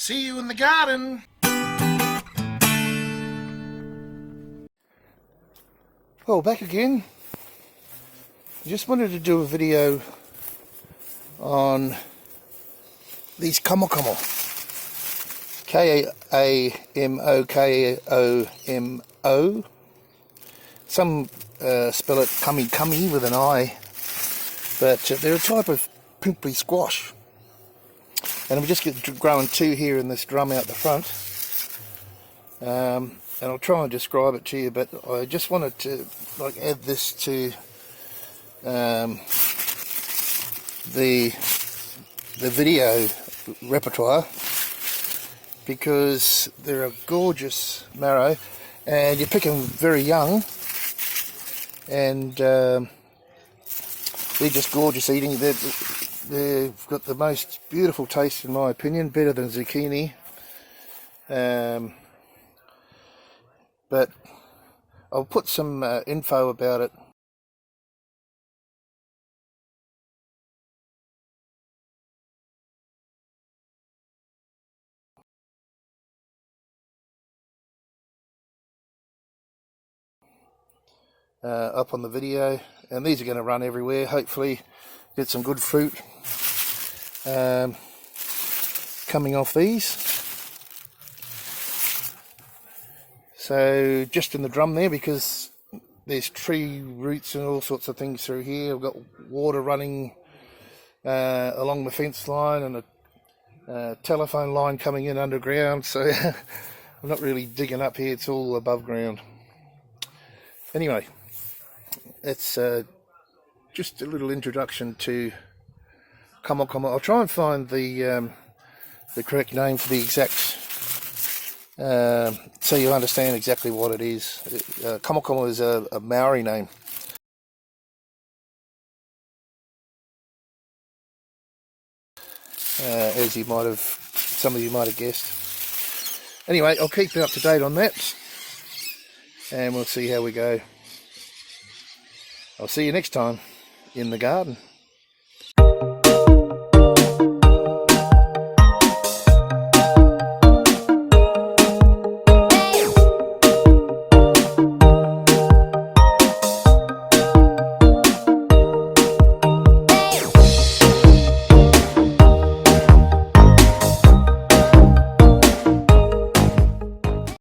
See you in the garden. Well, back again. Just wanted to do a video on these Kamo. K-A-M-O-K-O-M-O. Some spell it cummy with an I, but they're a type of pimply squash. And we just get growing two here in this drum out the front. And I'll try and describe it to you, but I just wanted to add this to the video repertoire, because they're a gorgeous marrow and you pick them very young, and they're just gorgeous eating. They've got the most beautiful taste, in my opinion, better than zucchini. But I'll put some info about it up on the video, and these are going to run everywhere. Hopefully get some good fruit coming off these. So just in the drum there, because there's tree roots and all sorts of things through here. I've got water running along the fence line, and a telephone line coming in underground, so I'm not really digging up here, it's all above ground. Anyway, it's just a little introduction to Kamo. I'll try and find the correct name for the exact, so you understand exactly what it is. Kamo is a Maori name. As some of you might have guessed. Anyway, I'll keep you up to date on that, and we'll see how we go. I'll see you next time in the garden.